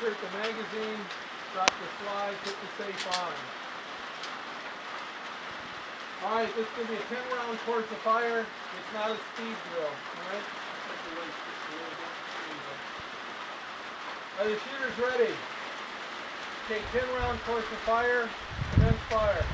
insert the magazine, drop the slide, put the safe on. Alright, this is going to be a 10 round course of fire. It's not a speed drill. Alright? Are the shooters ready? Okay, 10 round course of fire. Commence fire.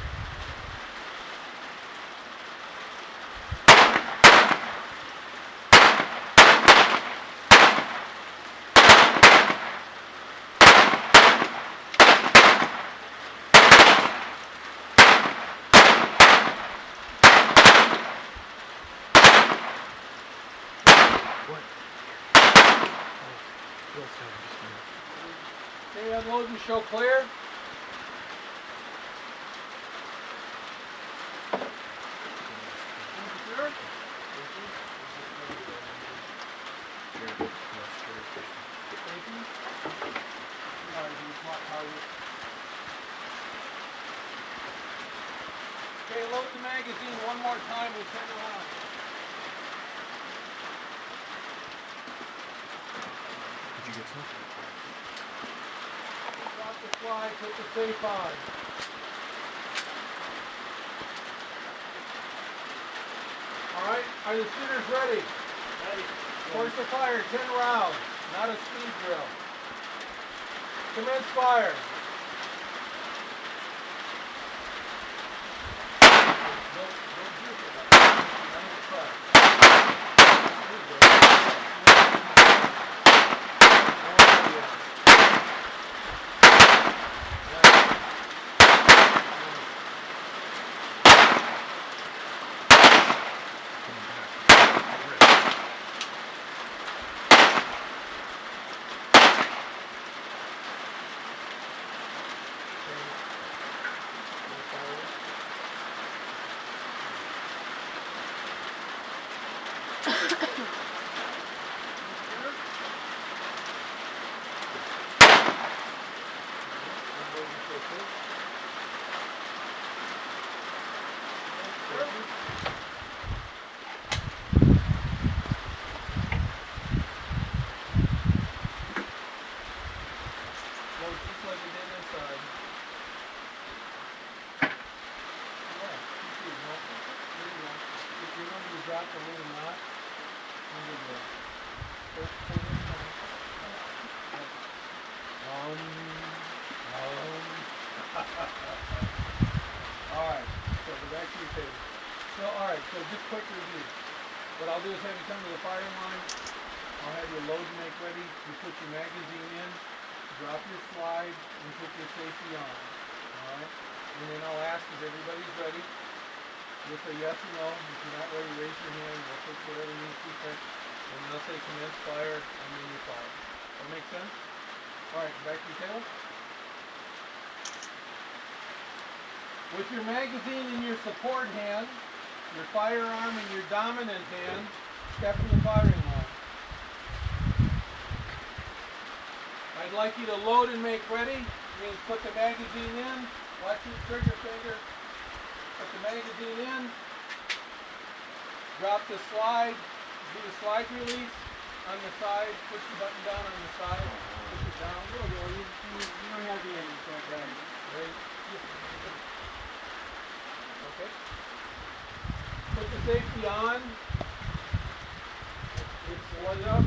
Okay, unload and show clear. Sure. Okay, load the magazine one more time with 10 rounds. Did you get some? Drop the slide, put the safe on. Alright, are the shooters ready? Ready. Course of fire, 10 rounds, not a speed drill. Commence fire. Drop the little knot under the first position. Alright, so go back to your table. So, alright, so just quick review. What I'll do is have you come to the firing line. I'll have your load and make ready. You put your magazine in, drop your slide, and put your safety on. Alright? And then I'll ask if everybody's ready. You'll say yes or no. If you're not ready, raise your hand. We'll fix whatever needs to be fixed. And then I'll say commence fire, and then you fire. That make sense? Alright, back to your table. With your magazine in your support hand, your firearm in your dominant hand, step to the firing line. I'd like you to load and make ready. Means put the magazine in, watch your trigger finger. Put the magazine in, drop the slide, do the slide release on the side, push the button down on the side, push it down. You don't have the end, so Right. Okay. Put the safety on. It's loaded up.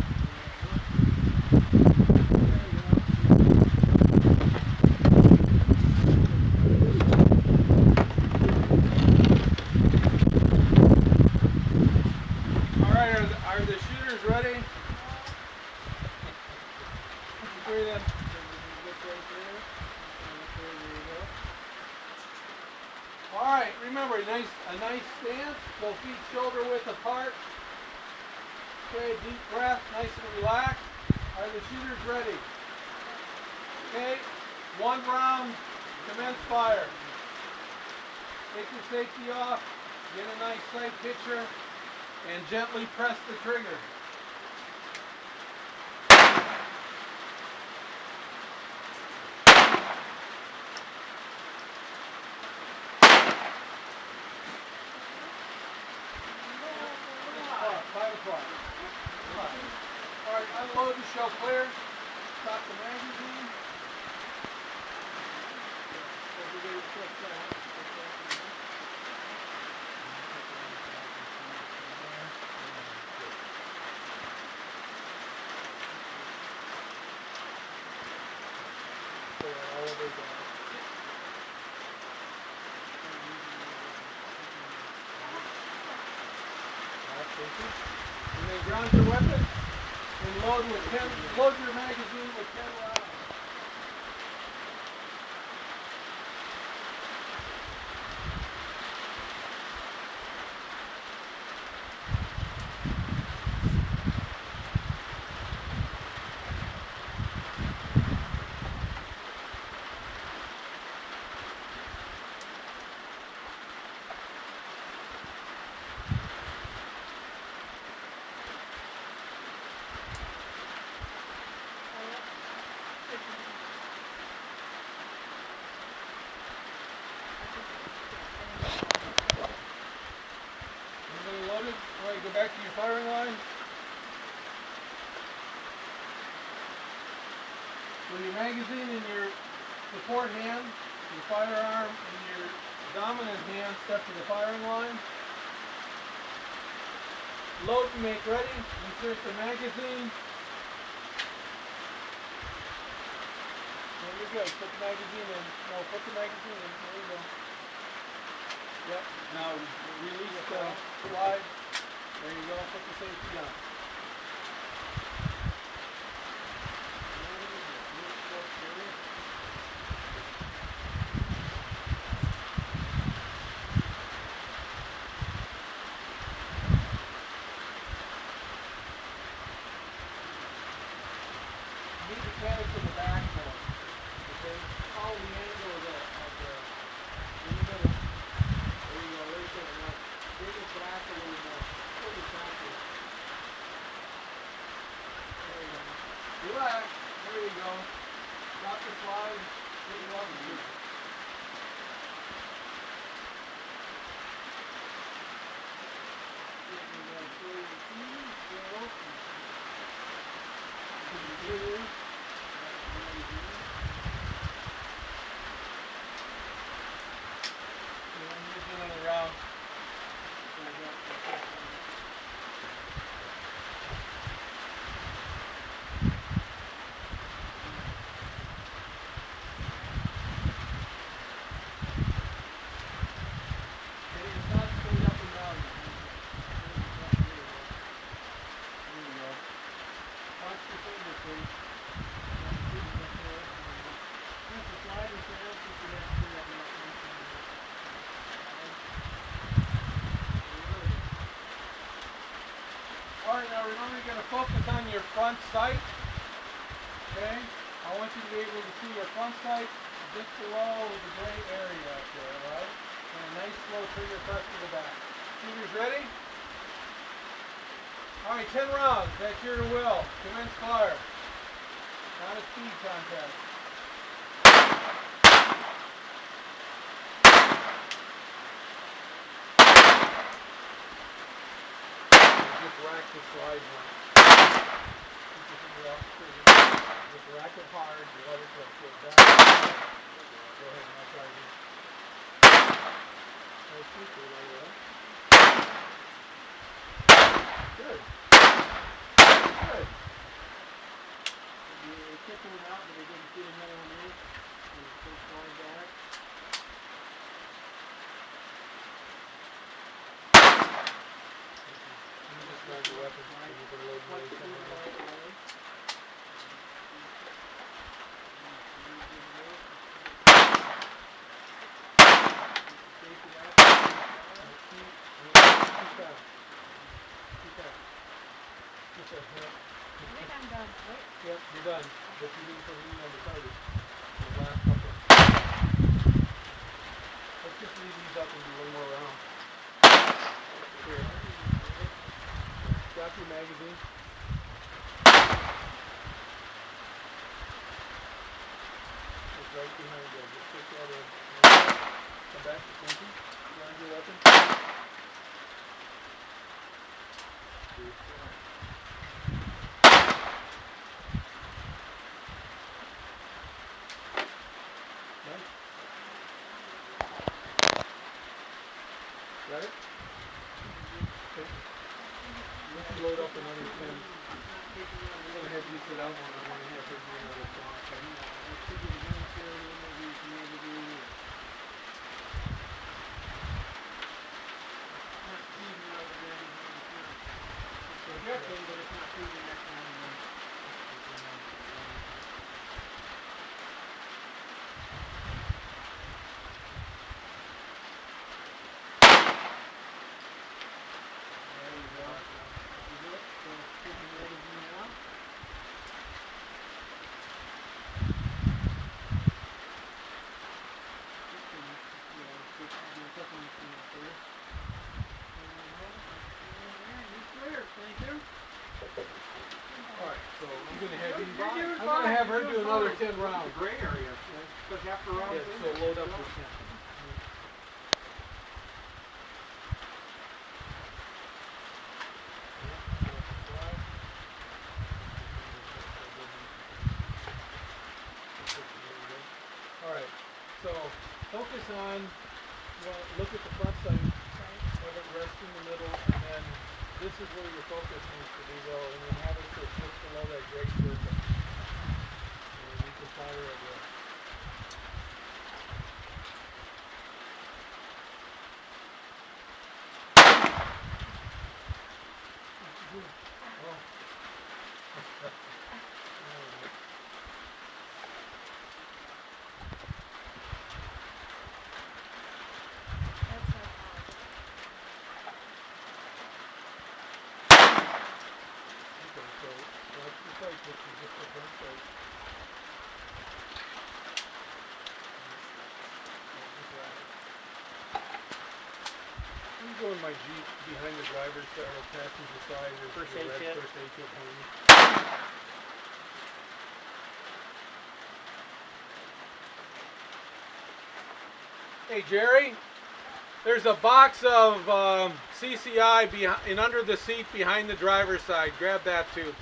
Are the shooters ready? Three of them. Alright, remember, a nice stance, both feet shoulder width apart. Okay, deep breath, nice and relaxed. Are the shooters ready? Okay, 1 round, commence fire. Take your safety off, get a nice sight picture, and gently press the trigger. Alright, unload and show clear. Stop the magazine. everybody check that. So all over the and then ground your weapon and load your magazine with 10 rounds. Everybody loaded? All right, go back to your firing line. With your magazine in your support hand, your firearm in your dominant hand, step to the firing line. Load and make ready. Insert the magazine. There you go. Put the magazine in. No, put the magazine in. There you go. Yep. Now release the slide. There you go. Put the safety on. Need the cannon to the back more. Okay? Follow the angle of the there you go. There you go, right there. Now bring it back a little more. Pull it back a little. There you go. Relax. There you go. Drop the slide. Put it on the gear. Around. It's not straight up and down. There you go. Watch your finger, please. That's the slide is there. You can have to do that in that function. Alright, now remember you're going to focus on your front sight. Okay? I want you to be able to see your front sight just below the gray area up there, alright? And a nice slow trigger press to the back. Shooters ready? Alright, 10 rounds. That's your will. Commence fire. Not a speed contest. Just rack the slide one. Keep your finger off the trigger. Just rack it hard. You let it go. Get back. Go ahead and I'll try again. Nice feature right there. Good. Good. They took one out, but they didn't see another one in. So it's still going back. You just grab your weapon and you can load Watch it the somewhere else. right away. Safety out. Keep that. Keep that. Keep that. I think I'm done, right? Yep, you're done. But you didn't put any on the target. The last couple. Let's just leave these up and do one more round. Here. Drop your magazine. It's right behind you. Just stick that in. Come back to Quincy. Ground your weapon. Nice. Got it? Okay. You can load up another 10. I'm going to have you sit out one. I'm going to have her do another 10. Okay? Projecting, but it's not proving that kind of thing. There you go. You do it. So, put the magazine out. Thank you. Alright, so I'm going to have you. You're doing I'm going to have her fine. do another 10 rounds. Gray area. Because after round Yeah, so load up with 10. Alright, so focus on, well, look at the front sight, have it rest in the middle, and then this is where your focus needs to be though, and then have it sit just below that gray circle. And you can fire it with. Oh. Okay, so watch the sight, this is just the front sight. I'm going my Jeep behind the driver's side or passenger side. First There's aid the red kit. First aid kit for me. Hey Jerry, there's a box of CCI behind, under the seat behind the driver's side. Grab that too.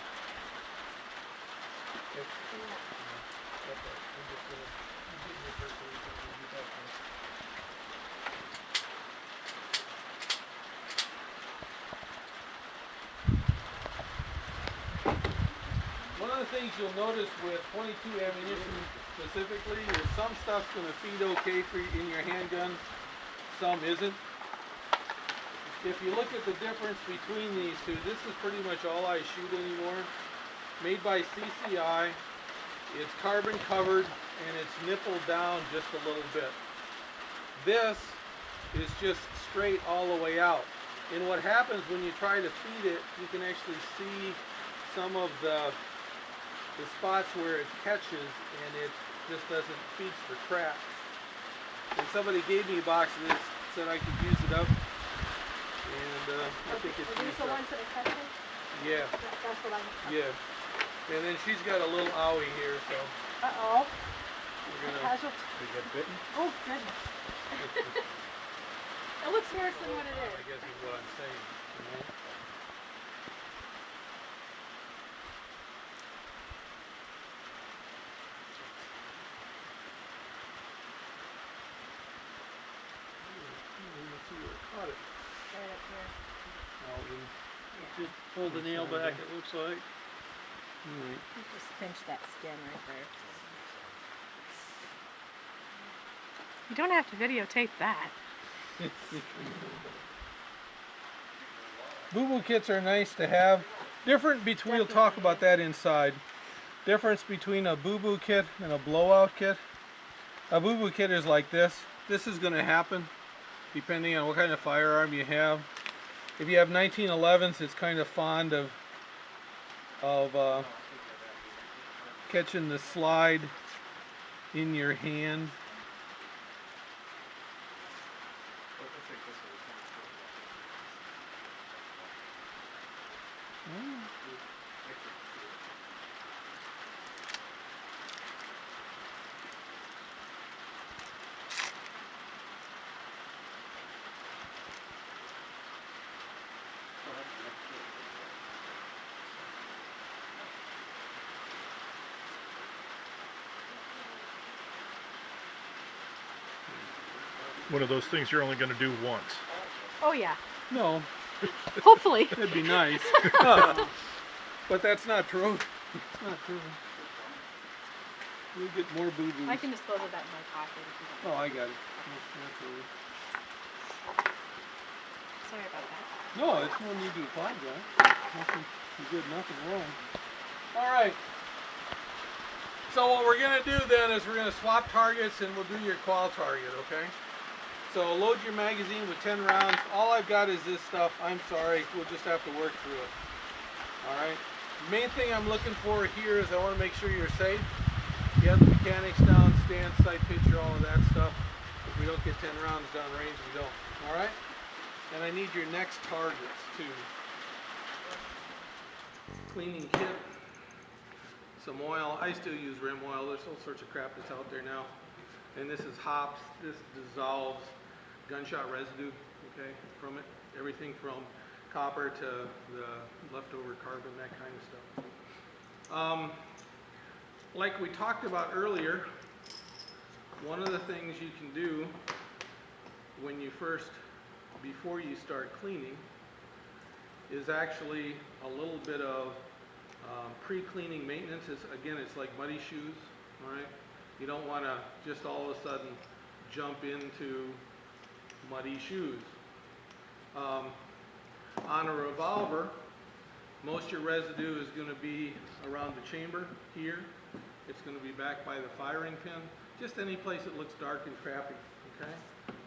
One of the things you'll notice with 22 ammunition specifically is some stuff's going to feed okay for in your handgun, some isn't. If you look at the difference between these two, this is pretty much all I shoot anymore. Made by CCI, it's carbon covered and it's nippled down just a little bit. This is just straight all the way out. And what happens when you try to feed it, you can actually see some of the spots where it catches and it just doesn't feed for cracks. And somebody gave me a box of this, said I could use it up, and I think it's Are these used the up. ones that are catching? Yeah, That's what I have. yeah. And then she's got a little owie here, so Uh-oh. we're gonna. Casualty. They get bitten? Oh, goodness. It looks worse than what it I is. guess is what I'm saying. You know? Let's see where it caught it. Right up here. Oh, in. Just pull the nail back, it looks like. Alright. Just pinch that skin right there. You don't have to videotape that. Boo-boo kits are nice to have. Different between, we'll talk about that inside. Difference between a boo-boo kit and a blowout kit. A boo-boo kit is like this. This is going to happen depending on what kind of firearm you have. If you have 1911s, it's kind of fond of catching the slide in your hand. One of those things you're only going to do once. Oh yeah. No, Hopefully. that'd be nice. But that's not true. It's not true. We get more boo-boos. I can dispose of that in my pocket if you don't. Oh, I got it. Absolutely. Sorry about that. No, it's no need to apologize. Nothing, you did nothing wrong. All right. So what we're gonna do then is we're gonna swap targets and we'll do your qual target, okay? So load your magazine with 10 rounds. All I've got is this stuff. I'm sorry, we'll just have to work through it. All right. Main thing I'm looking for here is I want to make sure you're safe. You have the mechanics down, stand, sight picture, all of that stuff. If we don't get 10 rounds down range, we don't. All right. And I need your next targets too. Cleaning kit, some oil. I still use rim oil. There's all sorts of crap that's out there now. And this is hops. This dissolves gunshot residue, okay, from it. Everything from copper to the leftover carbon, that kind of stuff. Like we talked about earlier, one of the things you can do when you before you start cleaning, is actually a little bit of pre-cleaning maintenance. Again, it's like muddy shoes, all right? You don't want to just all of a sudden jump into muddy shoes. On a revolver, most of your residue is going to be around the chamber here. It's going to be back by the firing pin. Just any place that looks dark and crappy, okay?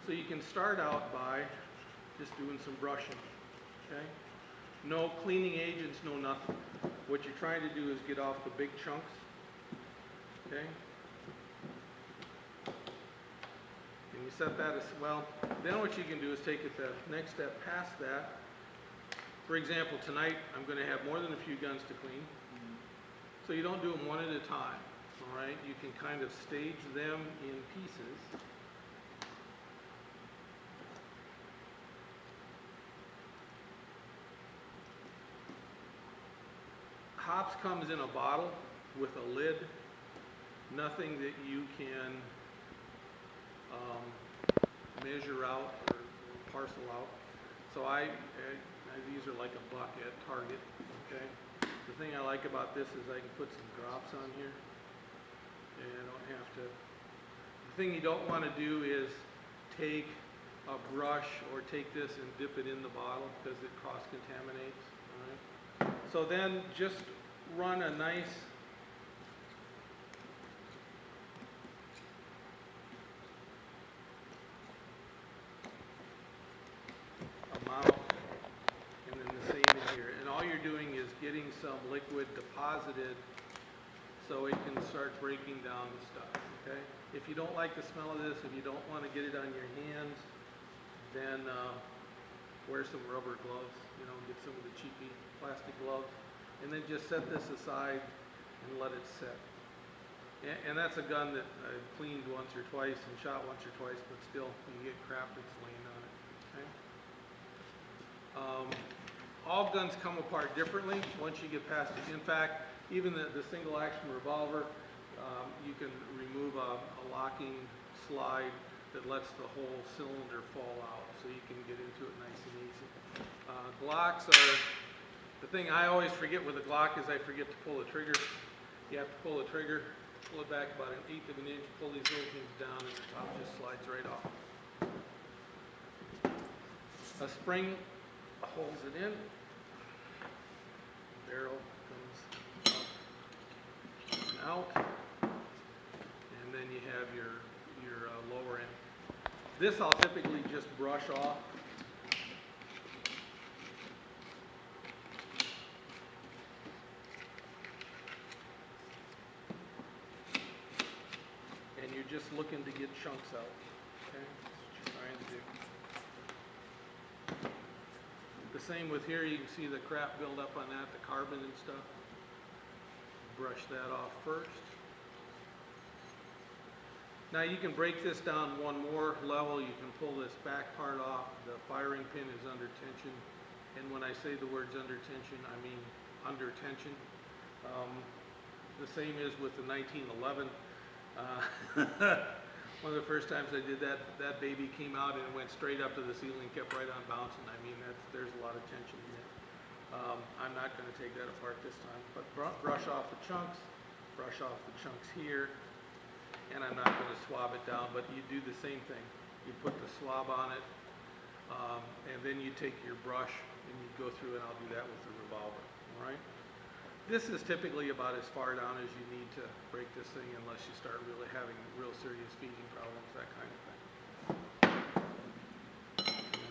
So you can start out by just doing some brushing, okay? No cleaning agents, no nothing. What you're trying to do is get off the big chunks, okay? And you set that as well. Then what you can do is take it the next step past that. For example, tonight I'm going to have more than a few guns to clean. So you don't do them one at a time, all right? You can kind of stage them in pieces. Hops comes in a bottle with a lid, nothing that you can measure out or parcel out. So these are like $1 at Target, okay? The thing I like about this is I can put some drops on here and I don't have to. The thing you don't want to do is take a brush or take this and dip it in the bottle because it cross-contaminates, all right? So then just run a nice amount, and then the same in here. And all you're doing is getting some liquid deposited so it can start breaking down the stuff, okay? If you don't like the smell of this, if you don't want to get it on your hands, then wear some rubber gloves, you know, get some of the cheapy plastic gloves, and then just set this aside and let it set. And that's a gun that I've cleaned once or twice and shot once or twice, but still, you get crap that's laying on it, okay? All guns come apart differently once you get past it. In fact, even the single action revolver, you can remove a locking slide that lets the whole cylinder fall out, so you can get into it nice and easy. Glocks are, the thing I always forget with a Glock is I forget to pull the trigger. You have to pull the trigger, pull it back about 1/8 of an inch, pull these little things down, and the top just slides right off. A spring holds it in. Barrel comes up and out, and then you have your lower end. This I'll typically just brush off. And you're just looking to get chunks out. Okay, that's what you're trying to do. The same with here, you can see the crap build up on that, the carbon and stuff. Brush that off first. Now you can break this down one more level. You can pull this back part off. The firing pin is under tension. And when I say the words under tension, I mean under tension. The same is with the 1911. One of the first times I did that, that baby came out and it went straight up to the ceiling, kept right on bouncing. I mean, there's a lot of tension in it. I'm not going to take that apart this time, but brush off the chunks, brush off the chunks here, and I'm not going to swab it down, but you do the same thing. You put the swab on it, and then you take your brush and you go through, and I'll do that with the revolver, all right? This is typically about as far down as you need to break this thing unless you start really having real serious feeding problems, that kind of thing.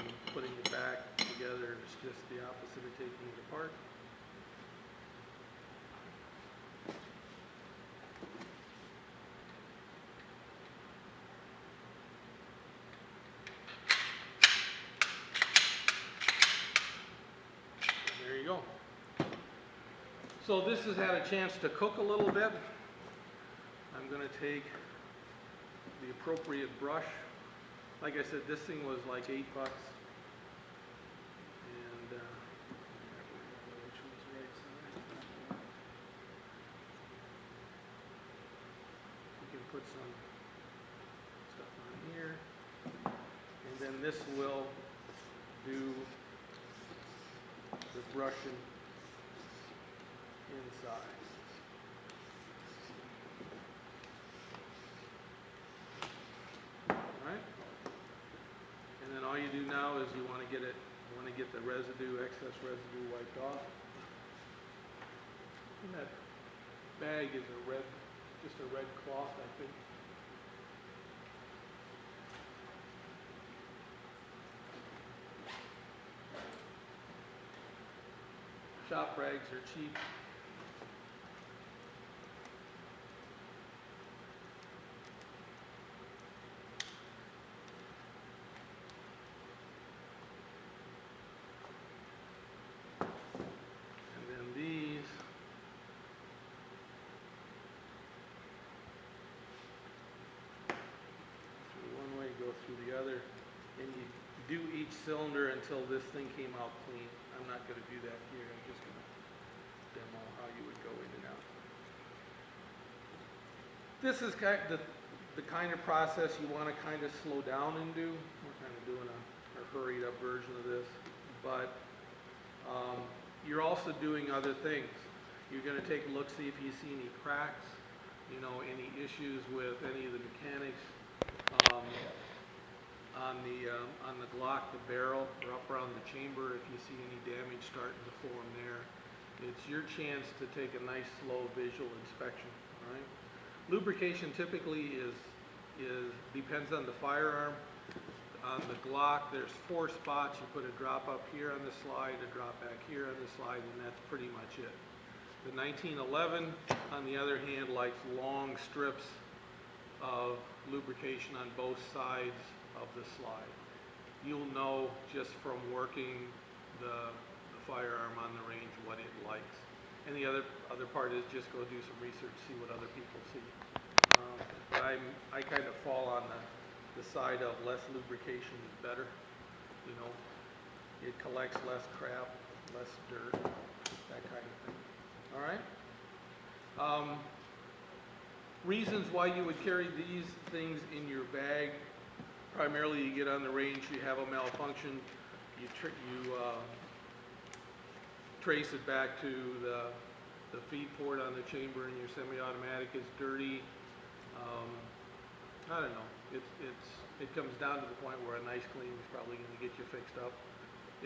And putting it back together is just the opposite of taking it apart. And there you go. So this has had a chance to cook a little bit. I'm going to take the appropriate brush. Like I said, this thing was like $8. And which one's right side? You can put some stuff on here. And then this will do the brushing inside. Alright? And then all you do now is you want to get the residue, excess residue wiped off. And that bag is just a red cloth, I think. Shop rags are cheap. And then these through one way, go through the other, and you do each cylinder until this thing came out clean. I'm not going to do that here. I'm just going to demo how you would go in and out. This is the kind of process you want to kind of slow down and do. We're kind of doing a hurried up version of this, but you're also doing other things. You're going to take a look, see if you see any cracks, you know, any issues with any of the mechanics on the Glock, the barrel, or up around the chamber. If you see any damage starting to form there, it's your chance to take a nice slow visual inspection. All right. Lubrication typically depends on the firearm. On the Glock, there's 4 spots. You put a drop up here on the slide, a drop back here on the slide, and that's pretty much it. The 1911, on the other hand, likes long strips of lubrication on both sides of the slide. You'll know just from working the firearm on the range what it likes. And the other part is just go do some research, see what other people see. But I kind of fall on the side of less lubrication is better. You know, it collects less crap, less dirt, that kind of thing. All right. Reasons why you would carry these things in your bag. Primarily, you get on the range, you have a malfunction, you trace it back to the feed port on the chamber, and your semi-automatic is dirty. I don't know. It comes down to the point where a nice clean is probably going to get you fixed up.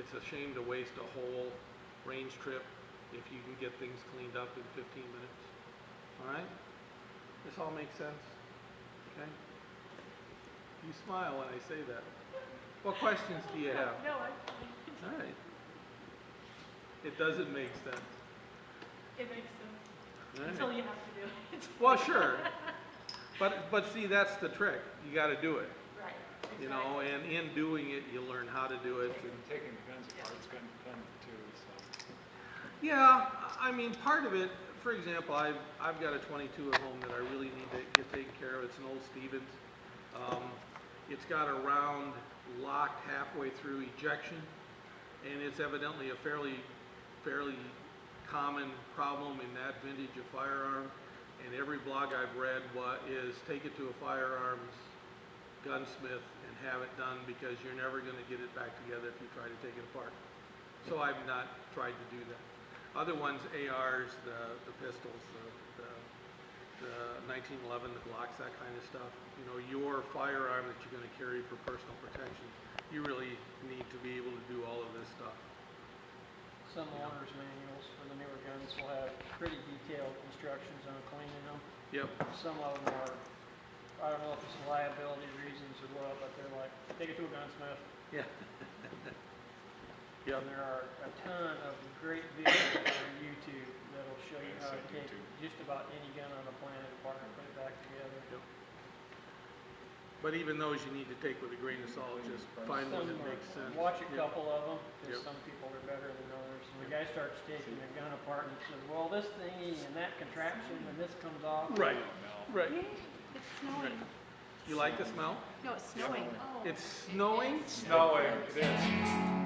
It's a shame to waste a whole range trip if you can get things cleaned up in 15 minutes. All right? This all makes sense? Okay? You smile when I say that. What questions do you have? No, All right. It doesn't make sense. it makes sense. All right. Until you have to do it. Well, sure. But see, that's the trick. You got to do it. Right. You know, and in doing it, you learn how to do it. Taking the guns apart is going to depend too, so. Yeah, I mean, part of it, for example, I've got a 22 at home that I really need to get taken care of. It's an old Stevens. It's got a round locked halfway through ejection, and it's evidently a fairly common problem in that vintage of firearm. And every blog I've read is take it to a firearms gunsmith and have it done, because you're never gonna get it back together if you try to take it apart. So I've not tried to do that. Other ones, ARs, the pistols, the 1911, the Glocks, that kind of stuff. You know, your firearm that you're gonna carry for personal protection, you really need to be able to do all of this stuff. Some owner's manuals for the newer guns will have pretty detailed instructions on cleaning them. Yep. Some of them are, I don't know if it's liability reasons or what, but they're like, take it to a gunsmith. Yeah. Yep. And there are a ton of great videos on YouTube that'll show you how to Yes, take YouTube. just about any gun on the planet apart and put it back together. Yep. But even those you need to take with a grain of salt, just find one that makes sense. Watch a Yep. couple of them, because Yep. some people are better than others. And the guy starts taking a gun apart and says, well, this thingy and that contraption and this comes off. Right, right. It's snowing. You like the smell? No, it's snowing. It's snowing? Snowing, it is.